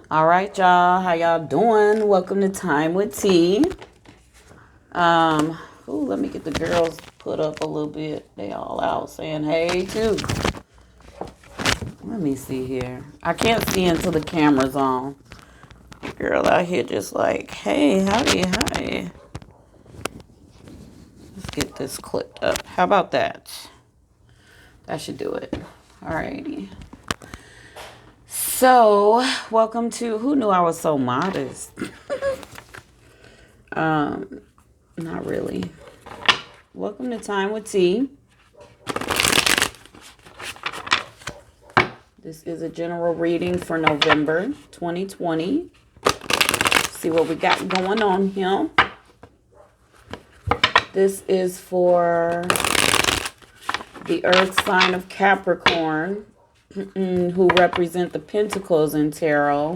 All right, y'all. How y'all doing? Welcome to Time Wit T. Let me get the girls put up a little bit. They all out saying hey too. Let me see here. I can't see until the camera's on. Girl out here just like, hey, howdy, hi. Let's get this clipped up. How about that? That should do it. Alrighty. So, welcome to, who knew I was so modest? Not really. Welcome to Time Wit T. This is a general reading for November 2020. See what we got going on here. This is for the earth sign of Capricorn, who represent the Pentacles in Tarot,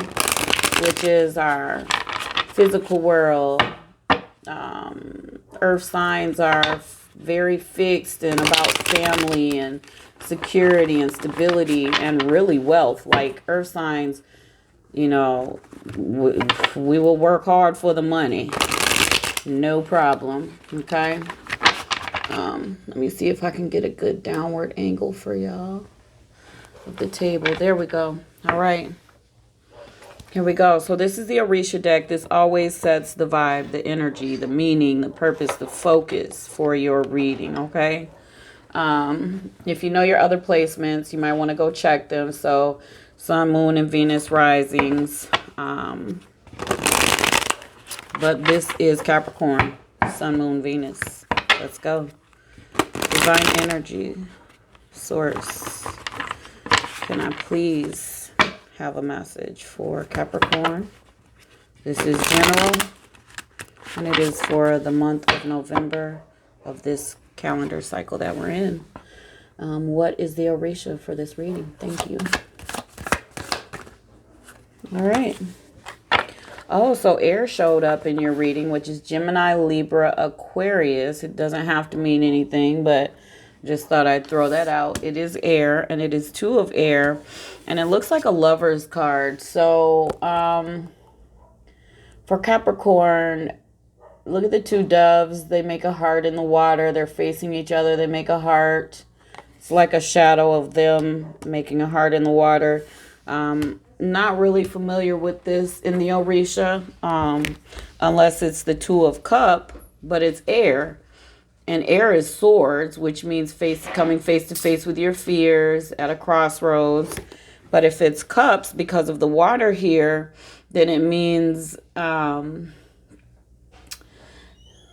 which is our physical world. Earth signs are very fixed and about family and security and stability and really wealth. Like earth signs, you know, we will work hard for the money. No problem. Okay. Let me see if I can get a good downward angle for y'all of the table. There we go. All right. Here we go. So this is the Orisha deck. This always sets the vibe, the energy, the meaning, the purpose, the focus for your reading, okay? If you know your other placements, you might want to go check them. So Sun, Moon, and Venus risings. But this is Capricorn, Sun, Moon, Venus. Let's go. Divine energy, source. Can I please have a message for Capricorn? This is general, and it is for the month of November of this calendar cycle that we're in. What is the Orisha for this reading? Thank you. All right. Oh, so air showed up in your reading, which is Gemini, Libra, Aquarius. It doesn't have to mean anything, but just thought I'd throw that out. It is air, and it is 2 of air, and it looks like a lover's card. So, for Capricorn, look at the 2 doves. They make a heart in the water. They're facing each other. They make a heart. It's like a shadow of them making a heart in the water. Not really familiar with this in the Orisha, unless it's the 2 of cup, but it's air. And air is swords, which means coming face to face with your fears at a crossroads. But if it's cups, because of the water here, then it means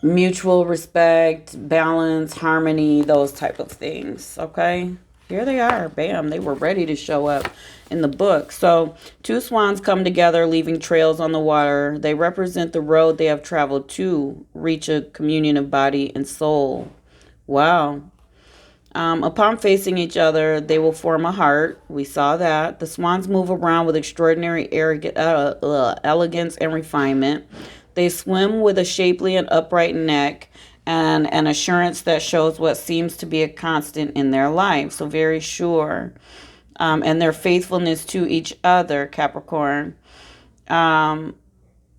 mutual respect, balance, harmony, those type of things. Okay, here they are. Bam, they were ready to show up in the book. So 2 swans come together, leaving trails on the water. They represent the road they have traveled to reach a communion of body and soul. Wow. Upon facing each other, they will form a heart. We saw that. The swans move around with extraordinary elegance and refinement. They swim with a shapely and upright neck and an assurance that shows what seems to be a constant in their life. So very sure. And their faithfulness to each other, Capricorn.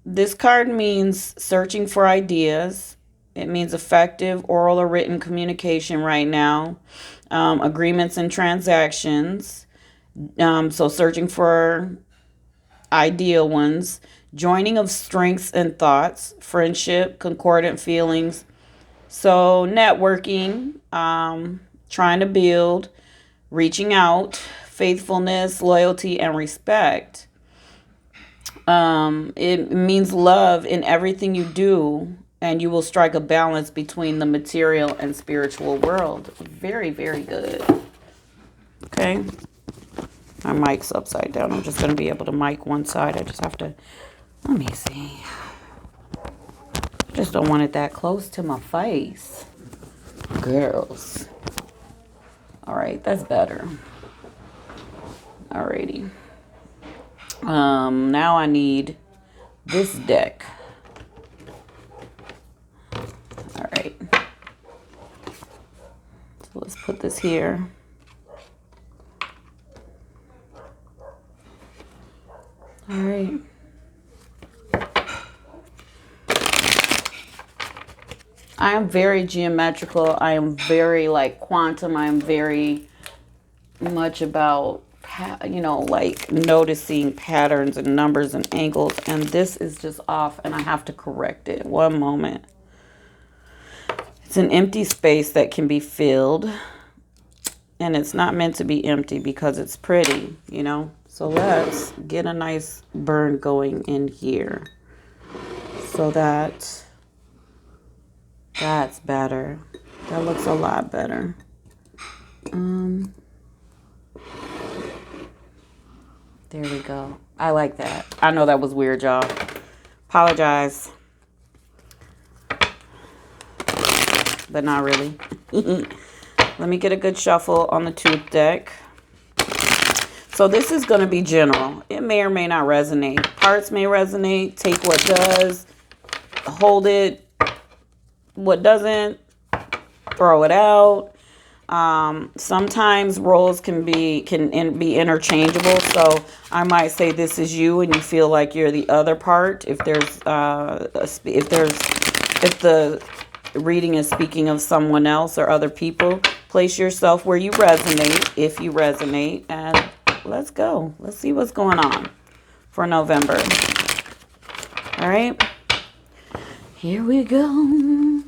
This card means searching for ideas. It means effective oral or written communication right now. Agreements and transactions. So searching for ideal ones. Joining of strengths and thoughts. Friendship, concordant feelings. So networking. Trying to build. Reaching out. Faithfulness, loyalty, and respect. It means love in everything you do, and you will strike a balance between the material and spiritual world. Very, very good. Okay. My mic's upside down. I'm just going to be able to mic one side. I just have to, let me see. I just don't want it that close to my face. Girls. All right, that's better. Alrighty. Now I need this deck. All right. So let's put this here. All right. I am very geometrical. I am very like quantum. I am very much about, you know, like noticing patterns and numbers and angles. And this is just off and I have to correct it. One moment. It's an empty space that can be filled. And it's not meant to be empty because it's pretty, you know. So let's get a nice burn going in here. So that's better. That looks a lot better. There we go. I like that. I know that was weird, y'all. Apologize. But not really. Let me get a good shuffle on the tooth deck. So this is going to be general. It may or may not resonate. Parts may resonate. Take what does. Hold it. What doesn't. Throw it out. Sometimes roles can be interchangeable. So I might say this is you and you feel like you're the other part. If the reading is speaking of someone else or other people, place yourself where you resonate, if you resonate, and let's go. Let's see what's going on for November. All right. Here we go.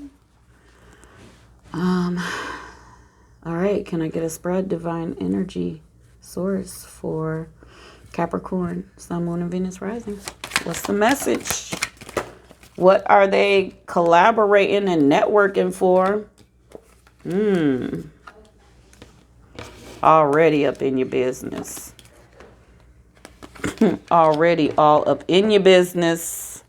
All right, can I get a spread? Divine energy source for Capricorn, Sun, Moon, and Venus rising. What's the message? What are they collaborating and networking for? Already up in your business. Already all up in your business.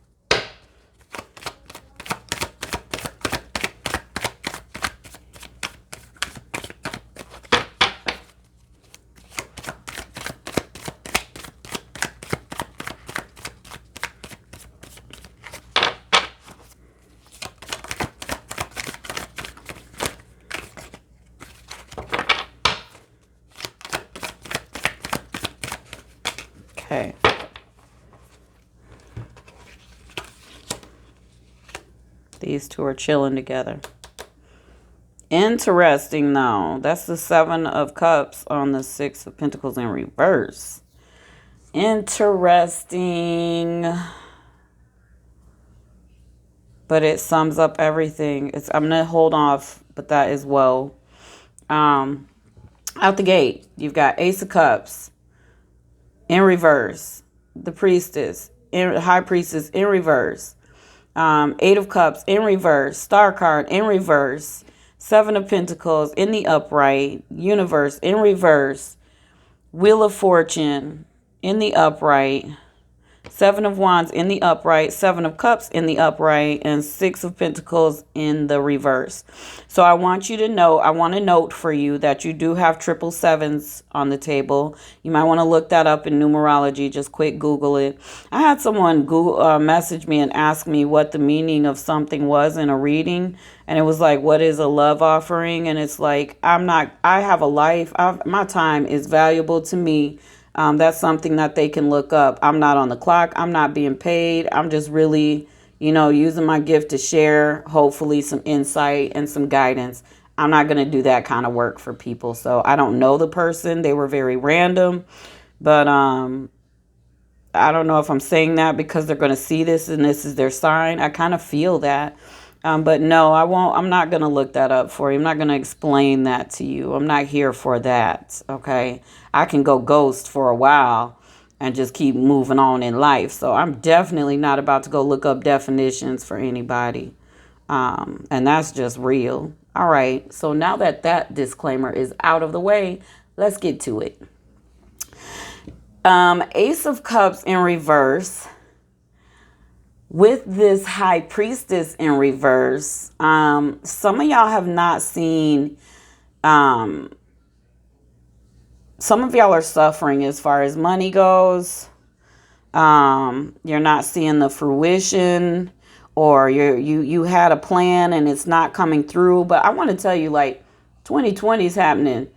Okay. These two are chilling together. Interesting, though. That's the Seven of Cups on the Six of Pentacles in reverse. Interesting. But it sums up everything. I'm going to hold off, but that is well. Out the gate, you've got Ace of Cups in reverse. The Priestess, High Priestess in reverse. Eight of Cups in reverse. Star card in reverse. Seven of Pentacles in the upright. Universe in reverse. Wheel of Fortune in the upright. Seven of Wands in the upright. Seven of Cups in the upright. And Six of Pentacles in the reverse. So I want you to know, I want to note for you that you do have triple sevens on the table. You might want to look that up in numerology. Just quick Google it. I had someone message me and ask me what the meaning of something was in a reading. And it was like, what is a love offering? And it's like, I have a life. My time is valuable to me. That's something that they can look up. I'm not on the clock. I'm not being paid. I'm just really, using my gift to share, hopefully, some insight and some guidance. I'm not going to do that kind of work for people. So I don't know the person. They were very random. But I don't know if I'm saying that because they're going to see this and this is their sign. I kind of feel that. But no, I won't. I'm not going to look that up for you. I'm not going to explain that to you. I'm not here for that. Okay. I can go ghost for a while and just keep moving on in life. So I'm definitely not about to go look up definitions for anybody. And that's just real. All right. So now that disclaimer is out of the way, let's get to it. Ace of Cups in reverse. With this High Priestess in reverse, some of y'all have not seen, some of y'all are suffering as far as money goes. You're not seeing the fruition, or you had a plan and it's not coming through. But I want to tell you, like, 2020 is happening.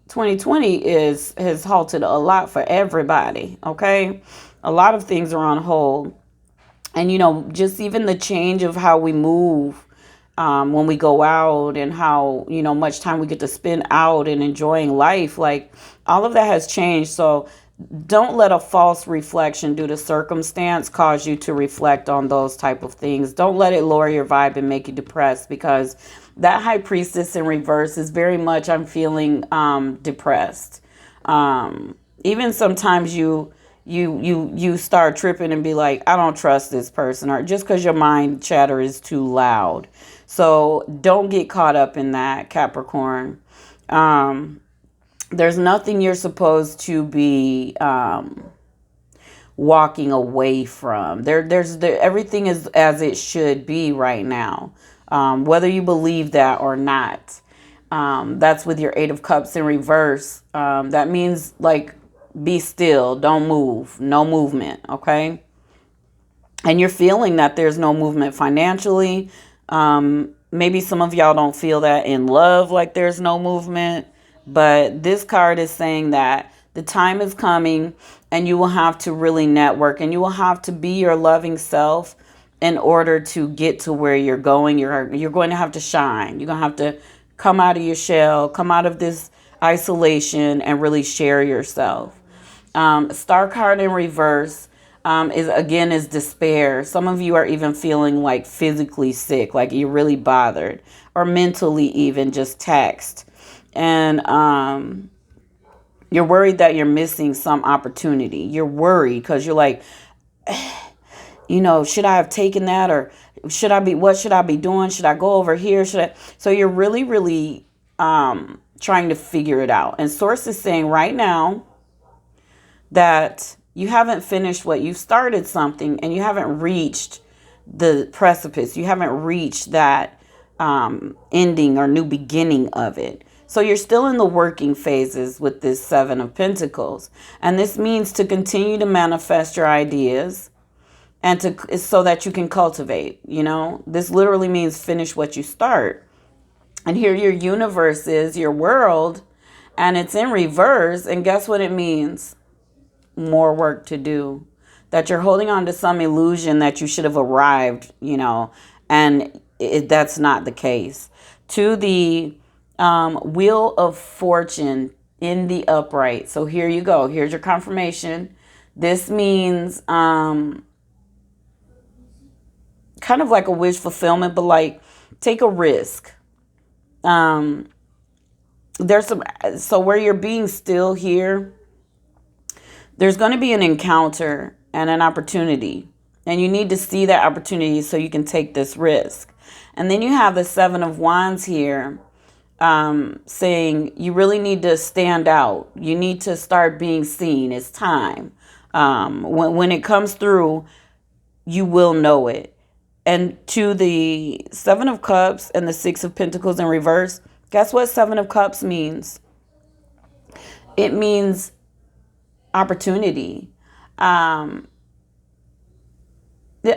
2020 has halted a lot for everybody, okay? A lot of things are on hold. And, just even the change of how we move when we go out, and how, much time we get to spend out and enjoying life. Like, all of that has changed. So don't let a false reflection due to circumstance cause you to reflect on those type of things. Don't let it lower your vibe and make you depressed, because that High Priestess in reverse is very much, I'm feeling depressed. Even sometimes you start tripping and be like, I don't trust this person, or just because your mind chatter is too loud. So don't get caught up in that, Capricorn. There's nothing you're supposed to be walking away from. Everything is as it should be right now, whether you believe that or not. That's with your Eight of Cups in reverse. That means, like, be still, don't move, no movement, okay? And you're feeling that there's no movement financially. Maybe some of y'all don't feel that in love, like there's no movement. But this card is saying that the time is coming and you will have to really network, and you will have to be your loving self in order to get to where you're going. You're going to have to shine. You're going to have to come out of your shell, come out of this isolation, and really share yourself. Star card in reverse is despair. Some of you are even feeling like physically sick, like you're really bothered, or mentally even just taxed. And you're worried that you're missing some opportunity. You're worried because you're like, should I have taken that, or what should I be doing? Should I go over here? So you're really, really trying to figure it out. And Source is saying right now that you haven't finished what you've started, something, and you haven't reached the precipice. You haven't reached that ending or new beginning of it. So you're still in the working phases with this Seven of Pentacles. And this means to continue to manifest your ideas, and so that you can cultivate, This literally means finish what you start. And here your universe is, your world, and it's in reverse. And guess what it means? More work to do. That you're holding on to some illusion that you should have arrived, and that's not the case. To the Wheel of Fortune in the upright. So here you go. Here's your confirmation. This means kind of like a wish fulfillment, but like take a risk. So where you're being still here, there's going to be an encounter and an opportunity, and you need to see that opportunity so you can take this risk. And then you have the Seven of Wands here, saying you really need to stand out. You need to start being seen. It's time. When it comes through, you will know it. And to the Seven of Cups and the Six of Pentacles in reverse, guess what Seven of Cups means? It means opportunity. It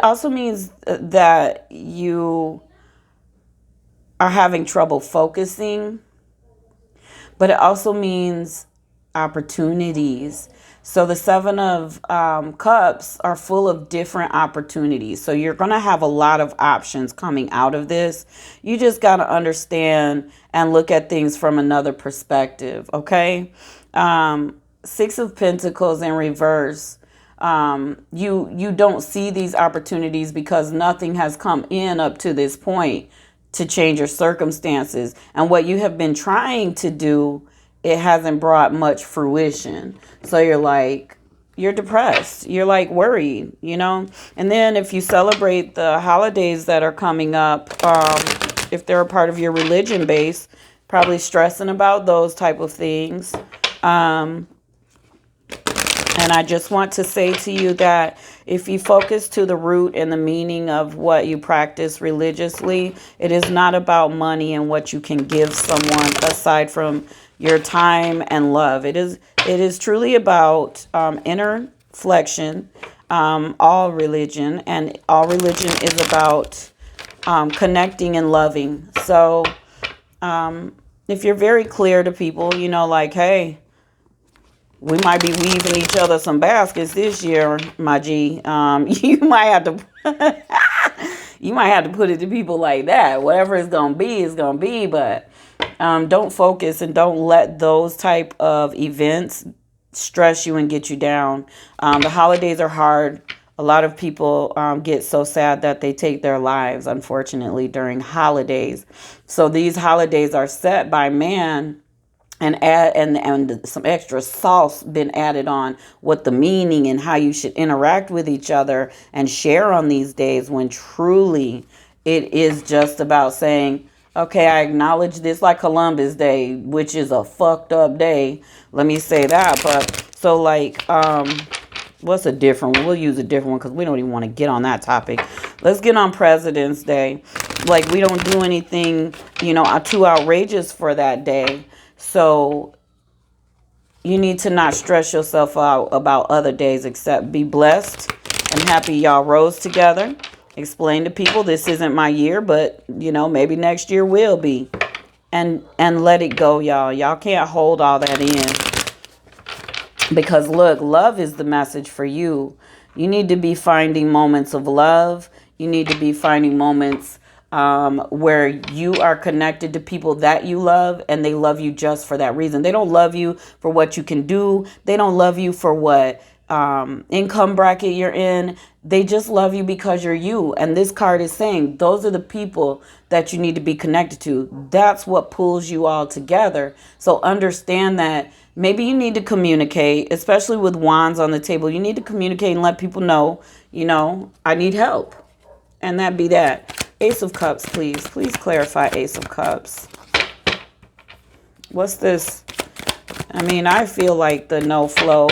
also means that you are having trouble focusing, but it also means opportunities. So the Seven of Cups are full of different opportunities. So you're going to have a lot of options coming out of this. You just got to understand and look at things from another perspective, okay? Six of Pentacles in reverse. You don't see these opportunities because nothing has come in up to this point to change your circumstances. And what you have been trying to do, it hasn't brought much fruition. So you're depressed. You're like worried, And then if you celebrate the holidays that are coming up, if they're a part of your religion base, probably stressing about those type of things. And I just want to say to you that if you focus to the root and the meaning of what you practice religiously, it is not about money and what you can give someone aside from your time and love. It is truly about inner flexion, all religion, and all religion is about connecting and loving. So if you're very clear to people, like, hey, We might be weaving each other some baskets this year, my G. You might have to you might have to put it to people like that. Whatever it's gonna be is gonna be, but don't focus and don't let those type of events stress you and get you down. The holidays are hard. A lot of people get so sad that they take their lives, unfortunately, during holidays. So these holidays are set by man, and some extra sauce been added on what the meaning and how you should interact with each other and share on these days, when truly it is just about saying, okay, I acknowledge this, like Columbus Day, which is a fucked up day. Let me say that. But so like, what's a different one? We'll use a different one because we don't even want to get on that topic. Let's get on President's Day. Like, we don't do anything, too outrageous for that day. So you need to not stress yourself out about other days, except be blessed and happy y'all rose together. Explain to people this isn't my year, but maybe next year will be. And let it go, y'all. Y'all can't hold all that in. Because look, love is the message for you. You need to be finding moments of love. You need to be finding moments where you are connected to people that you love, and they love you just for that reason. They don't love you for what you can do. They don't love you for what income bracket you're in. They just love you because you're you. And this card is saying those are the people that you need to be connected to. That's what pulls you all together. So understand that maybe you need to communicate, especially with wands on the table. You need to communicate and let people know, I need help. And that be that. Ace of Cups, please. Please clarify Ace of Cups. What's this? I mean, I feel like the no flow,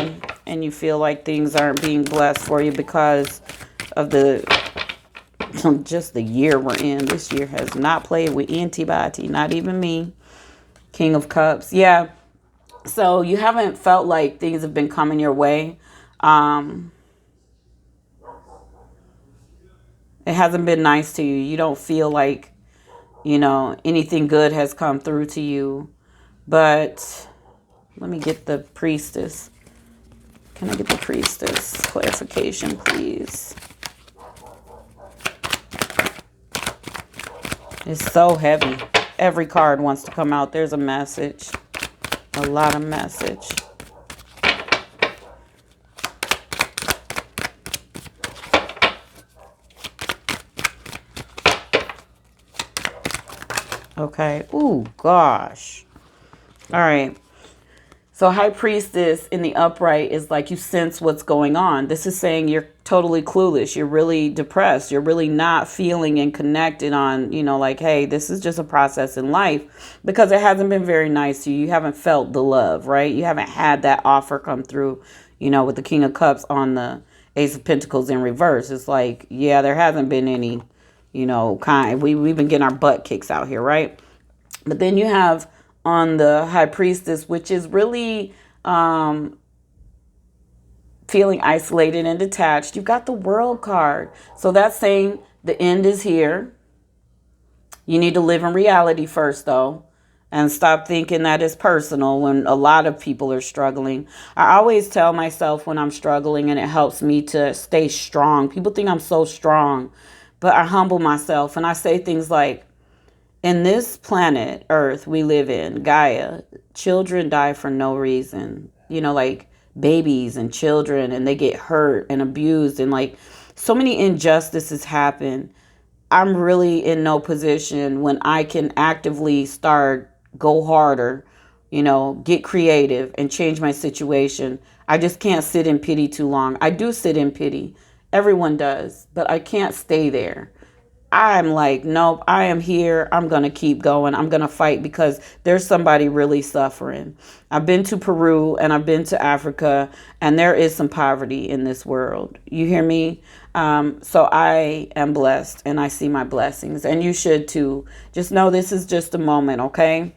and you feel like things aren't being blessed for you because of just the year we're in. This year has not played with antibody, not even me. King of Cups. Yeah. So you haven't felt like things have been coming your way. It hasn't been nice to you. You don't feel like, anything good has come through to you. But let me get the Priestess. Can I get the Priestess clarification, please? It's so heavy. Every card wants to come out. There's a message. A lot of message. Okay. Ooh, gosh. All right. So High Priestess in the upright is like you sense what's going on. This is saying you're totally clueless. You're really depressed. You're really not feeling and connected on, like, hey, this is just a process in life, because it hasn't been very nice to you. You haven't felt the love, right? You haven't had that offer come through, with the King of Cups on the Ace of Pentacles in reverse. It's like, yeah, there hasn't been any, we've been getting our butt kicks out here, right? But then you have on the High Priestess, which is really feeling isolated and detached. You've got the World card. So that's saying the end is here. You need to live in reality first, though, and stop thinking that it's personal when a lot of people are struggling. I always tell myself when I'm struggling, and it helps me to stay strong. People think I'm so strong, but I humble myself and I say things like, in this planet, Earth, we live in, Gaia, children die for no reason. Like babies and children, and they get hurt and abused, and like so many injustices happen. I'm really in no position when I can actively go harder, get creative and change my situation. I just can't sit in pity too long. I do sit in pity. Everyone does, but I can't stay there. I'm like, nope, I am here. I'm going to keep going. I'm going to fight because there's somebody really suffering. I've been to Peru and I've been to Africa, and there is some poverty in this world. You hear me? So I am blessed and I see my blessings, and you should too. Just know this is just a moment, okay?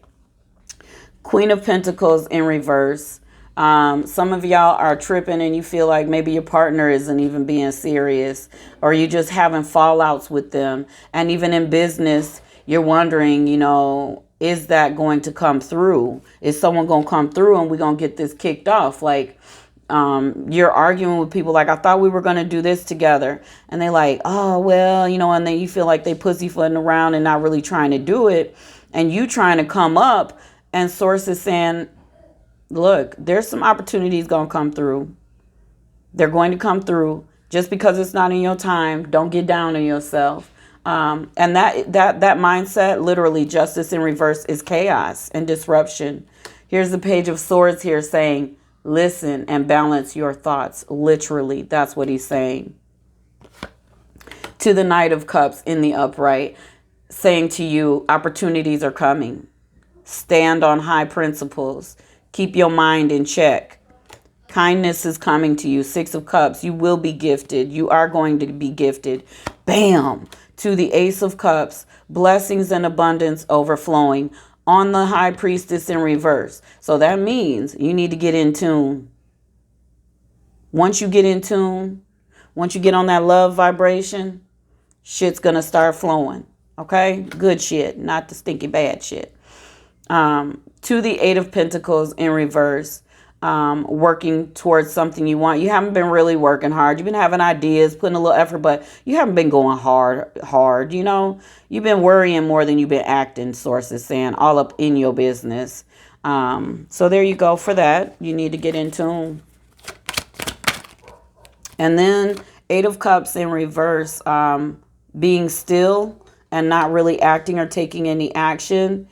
Queen of Pentacles in reverse. Some of y'all are tripping and you feel like maybe your partner isn't even being serious, or you just having fallouts with them. And even in business, you're wondering, is that going to come through? Is someone going to come through and we're going to get this kicked off? Like, you're arguing with people like, I thought we were going to do this together. And they like, oh, well, you know, and then you feel like they pussyfooting around and not really trying to do it. And you trying to come up, and Source is saying, look, there's some opportunities going to come through. They're going to come through. Just because it's not in your time, don't get down on yourself. And that mindset, literally, justice in reverse is chaos and disruption. Here's the Page of Swords here saying, listen and balance your thoughts. Literally, that's what he's saying. To the Knight of Cups in the upright, saying to you, opportunities are coming. Stand on high principles. Keep your mind in check. Kindness is coming to you. Six of Cups. You will be gifted. You are going to be gifted. Bam! To the Ace of Cups. Blessings and abundance overflowing. On the High Priestess in reverse. So that means you need to get in tune. Once you get in tune, once you get on that love vibration, shit's going to start flowing. Okay? Good shit, not the stinky bad shit. To the Eight of Pentacles in reverse. Working towards something you want. You haven't been really working hard. You've been having ideas, putting a little effort, but you haven't been going hard. You know, you've been worrying more than you've been acting, Source is saying, all up in your business. So there you go for that. You need to get in tune. And then Eight of Cups in reverse, being still and not really acting or taking any action.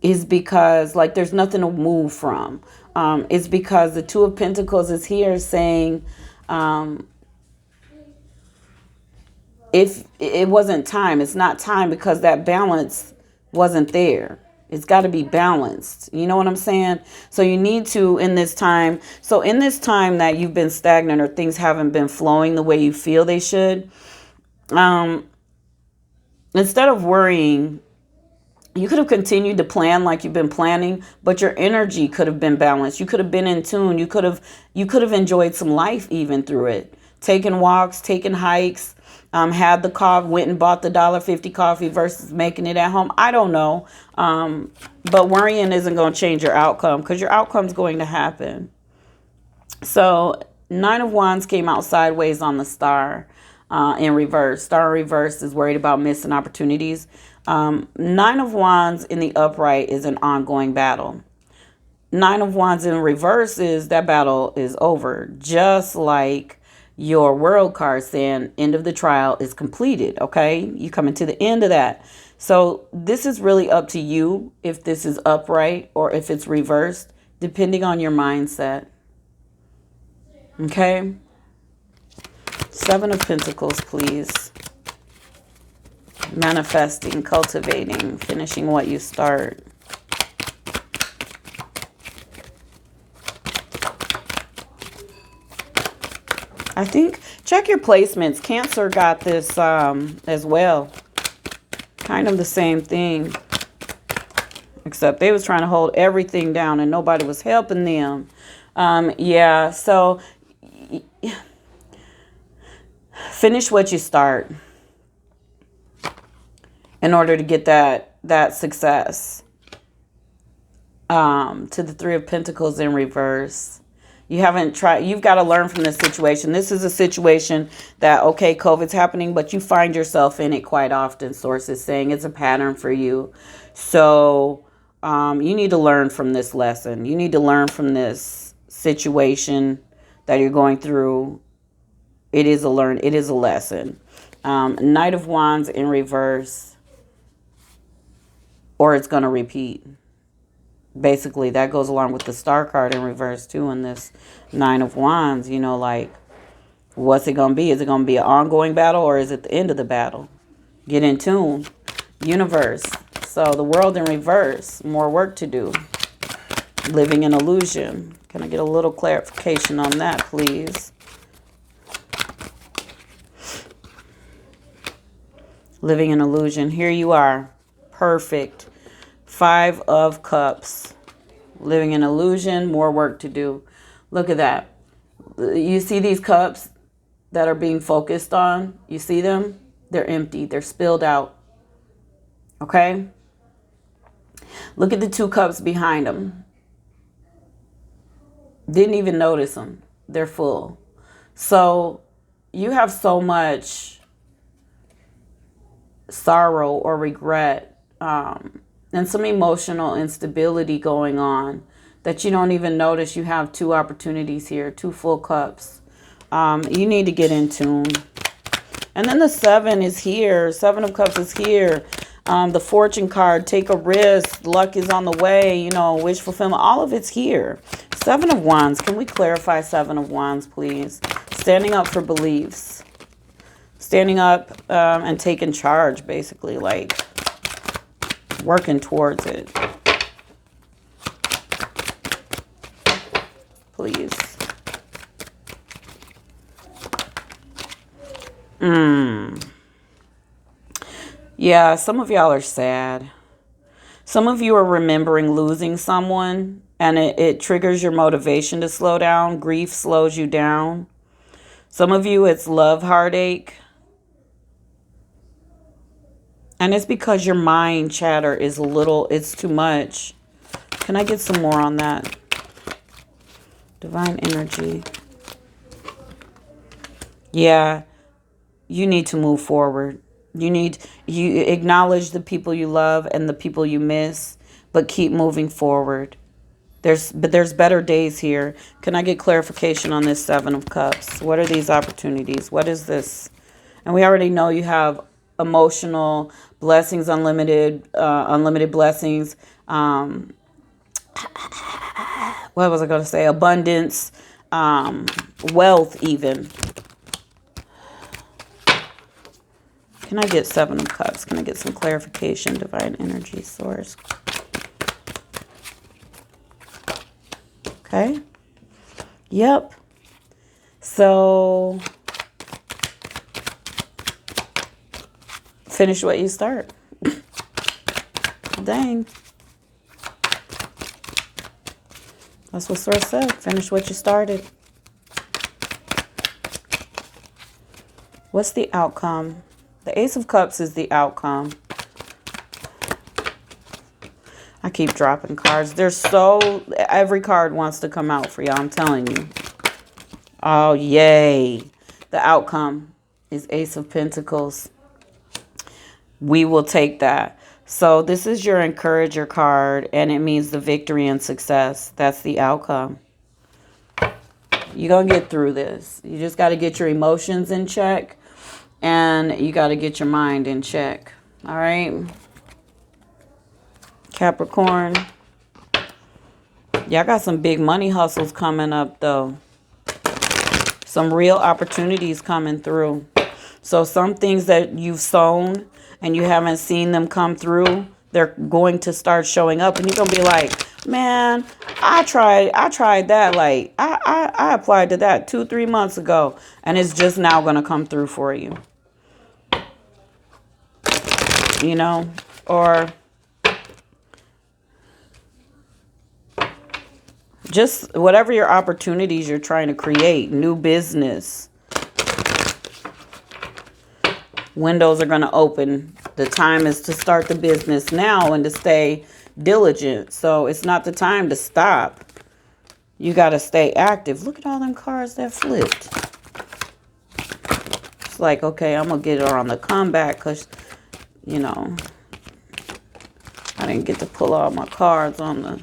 Is because like there's nothing to move from. It's because the Two of Pentacles is here saying if it wasn't time, it's not time because that balance wasn't there. It's got to be balanced. You know what I'm saying? So you need to in this time. So in this time that you've been stagnant or things haven't been flowing the way you feel they should, instead of worrying, you could have continued to plan like you've been planning, but your energy could have been balanced. You could have been in tune. You could have enjoyed some life even through it. Taking walks, taking hikes, had the coffee, went and bought the $1.50 coffee versus making it at home. I don't know. But worrying isn't going to change your outcome because your outcome's going to happen. So Nine of Wands came out sideways on the Star in reverse. Star in reverse is worried about missing opportunities. Nine of Wands in the upright is an ongoing battle. Nine of Wands in reverse is that battle is over. Just like your World card saying end of the trial is completed. Okay, you coming to the end of that. So this is really up to you if this is upright or if it's reversed, depending on your mindset. Okay. Seven of Pentacles, please. Manifesting, cultivating, finishing what you start. I think, check your placements. Cancer got this as well. Kind of the same thing. Except they was trying to hold everything down and nobody was helping them. Yeah, so finish what you start in order to get that success. To the Three of Pentacles in reverse. You haven't tried. You've got to learn from this situation. This is a situation that, okay, COVID's happening, but you find yourself in it quite often. Source is saying it's a pattern for you. So you need to learn from this lesson. You need to learn from this situation that you're going through. It is a lesson. Knight of Wands in reverse. Or it's going to repeat. Basically, that goes along with the Star card in reverse, too, in this Nine of Wands. You know, like, what's it going to be? Is it going to be an ongoing battle or is it the end of the battle? Get in tune. Universe. So, the World in reverse. More work to do. Living in illusion. Can I get a little clarification on that, please? Living in illusion. Here you are. Perfect. Five of Cups. Living in illusion. More work to do. Look at that. You see these cups that are being focused on? You see them? They're empty. They're spilled out. Okay? Look at the 2 cups behind them. Didn't even notice them. They're full. So you have so much sorrow or regret and some emotional instability going on that you don't even notice. You have 2 opportunities here, 2 full cups. You need to get in tune. And then the 7 is here. 7 of Cups is here. The Fortune card, take a risk. Luck is on the way. You know, wish fulfillment. All of it's here. 7 of Wands. Can we clarify 7 of Wands, please? Standing up for beliefs. Standing up and taking charge, basically. Like, working towards it. Please. Yeah, some of y'all are sad. Some of you are remembering losing someone, and it triggers your motivation to slow down. Grief slows you down. Some of you, it's love heartache. And it's because your mind chatter is it's too much. Can I get some more on that? Divine energy. Yeah, you need to move forward. You acknowledge the people you love and the people you miss, but keep moving forward. There's better days here. Can I get clarification on this 7 of Cups? What are these opportunities? What is this? And we already know you have emotional blessings, unlimited blessings. What was I going to say? Abundance, wealth even. Can I get 7 of Cups? Can I get some clarification? Divine energy source. Okay. Yep. So finish what you start. Dang. That's what source said. Finish what you started. What's the outcome? The Ace of Cups is the outcome. I keep dropping cards. Every card wants to come out for y'all, I'm telling you. Oh, yay. The outcome is Ace of Pentacles. We will take that. So this is your encourager card, and it means the victory and success. That's the outcome. You're going to get through this. You just got to get your emotions in check, and you got to get your mind in check. All right? Capricorn. Y'all got some big money hustles coming up, though. Some real opportunities coming through. So some things that you've sown and you haven't seen them come through, they're going to start showing up. And you're going to be like, man, I tried that. Like, I applied to that 2-3 months ago. And it's just now going to come through for you. You know? Or just whatever your opportunities you're trying to create. New business. Windows are going to open. The time is to start the business now and to stay diligent. So it's not the time to stop. You got to stay active. Look at all them cards that flipped. It's like, okay, I'm going to get her on the comeback because, you know, I didn't get to pull all my cards on the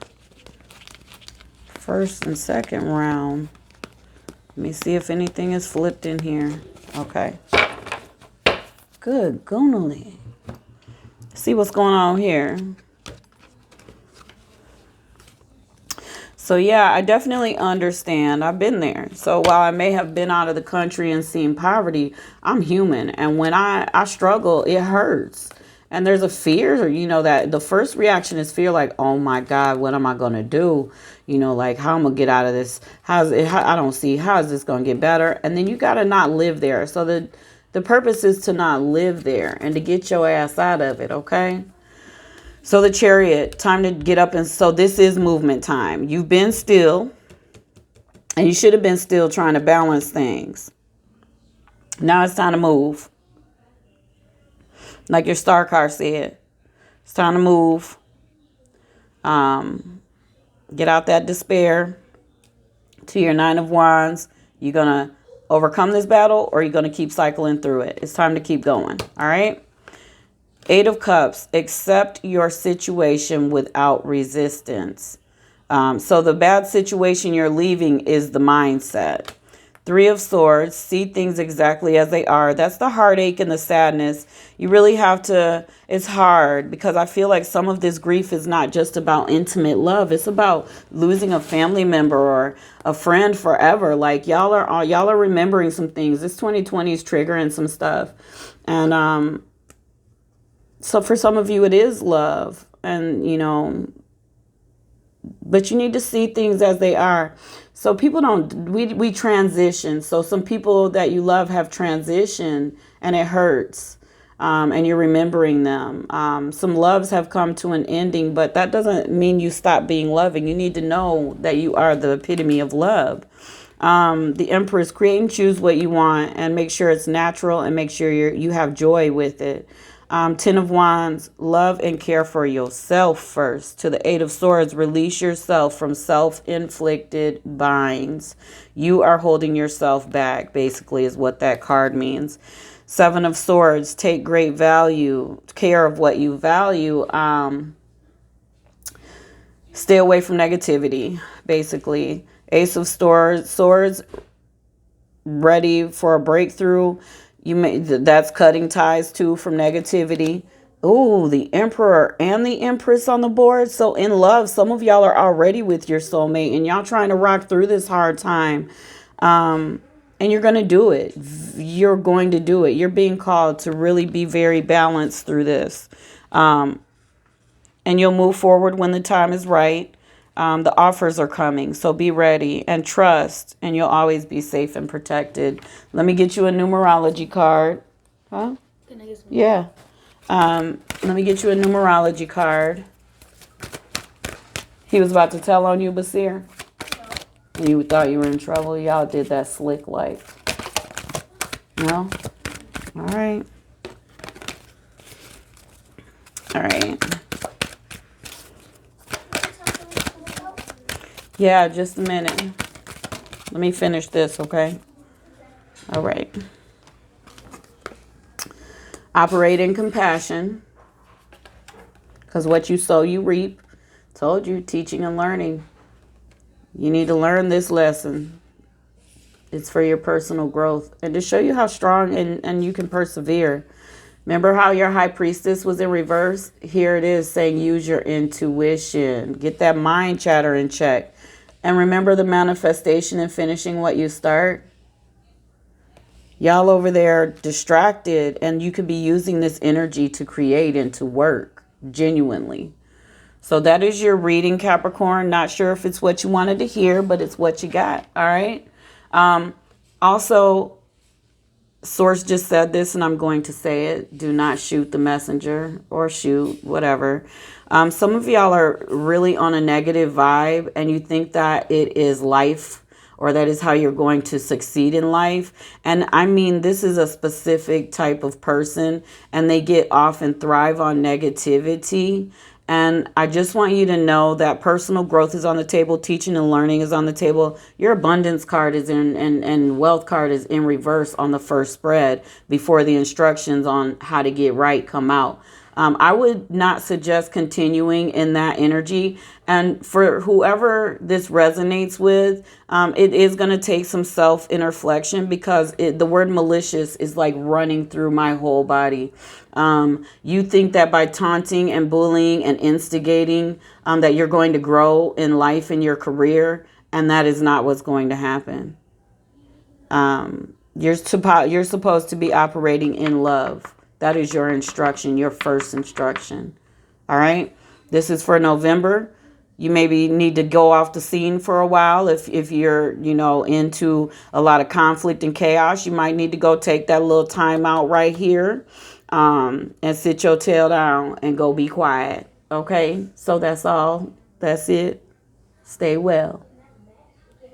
first and second round. Let me see if anything is flipped in here. Okay. Good goonily. See what's going on here. So yeah, I definitely understand. I've been there. So while I may have been out of the country and seen poverty, I'm human. And when I struggle, it hurts. And there's a fear, you know, that the first reaction is fear, like, oh my God, what am I going to do? You know, like, how am I going to get out of this? I don't see, how is this going to get better? And then you got to not live there. So the purpose is to not live there and to get your ass out of it, okay? So the Chariot, time to get up. And so this is movement time. You've been still, and you should have been still trying to balance things. Now it's time to move. Like your star card said, it's time to move. Get out that despair. To your 9 of Wands, you're going to overcome this battle or you're going to keep cycling through it. It's time to keep going. All right. 8 of Cups, accept your situation without resistance. So the bad situation you're leaving is the mindset. 3 of Swords, see things exactly as they are. That's the heartache and the sadness. You really have to, it's hard because I feel like some of this grief is not just about intimate love. It's about losing a family member or a friend forever. Like y'all are remembering some things. This 2020 is triggering some stuff. And so for some of you, it is love. And, you know, but you need to see things as they are. So people we transition. So some people that you love have transitioned and it hurts. And you're remembering them. Some loves have come to an ending, but that doesn't mean you stop being loving. You need to know that you are the epitome of love. The Empress, create and choose what you want and make sure it's natural and make sure you have joy with it. 10 of Wands, love and care for yourself first. To the 8 of Swords, release yourself from self-inflicted binds. You are holding yourself back, basically, is what that card means. 7 of Swords, take great care of what you value. Stay away from negativity, basically. Ace of Swords, ready for a breakthrough. That's cutting ties too from negativity. Ooh, the Emperor and the Empress on the board. So in love, some of y'all are already with your soulmate and y'all trying to rock through this hard time. And you're going to do it. You're going to do it. You're being called to really be very balanced through this. And you'll move forward when the time is right. The offers are coming, so be ready and trust, and you'll always be safe and protected. Let me get you a numerology card. Huh? Yeah. Let me get you a numerology card. He was about to tell on you, Basir? No. You thought you were in trouble? Y'all did that slick like. No? All right. All right. Yeah, just a minute. Let me finish this, okay? All right. Operate in compassion. Because what you sow, you reap. Told you, teaching and learning. You need to learn this lesson. It's for your personal growth. And to show you how strong and you can persevere. Remember how your high priestess was in reverse? Here it is saying use your intuition. Get that mind chatter in check. And remember the manifestation and finishing what you start. Y'all over there distracted, and you could be using this energy to create and to work genuinely. So that is your reading, Capricorn. Not sure if it's what you wanted to hear, but it's what you got. All right. Also, Source just said this, and I'm going to say it. Do not shoot the messenger or shoot, whatever. Some of y'all are really on a negative vibe and you think that it is life or that is how you're going to succeed in life. And I mean, this is a specific type of person and they get off and thrive on negativity. And I just want you to know that personal growth is on the table. Teaching and learning is on the table. Your abundance card is in and wealth card is in reverse on the first spread before the instructions on how to get right come out. I would not suggest continuing in that energy. And for whoever this resonates with, it is going to take some self-inflection because the word malicious is like running through my whole body. You think that by taunting and bullying and instigating that you're going to grow in life and your career, and that is not what's going to happen. You're supposed to be operating in love. That is your instruction, your first instruction. All right. This is for November. You maybe need to go off the scene for a while. If you're, into a lot of conflict and chaos, you might need to go take that little time out right here and sit your tail down and go be quiet. Okay. So that's all. That's it. Stay well.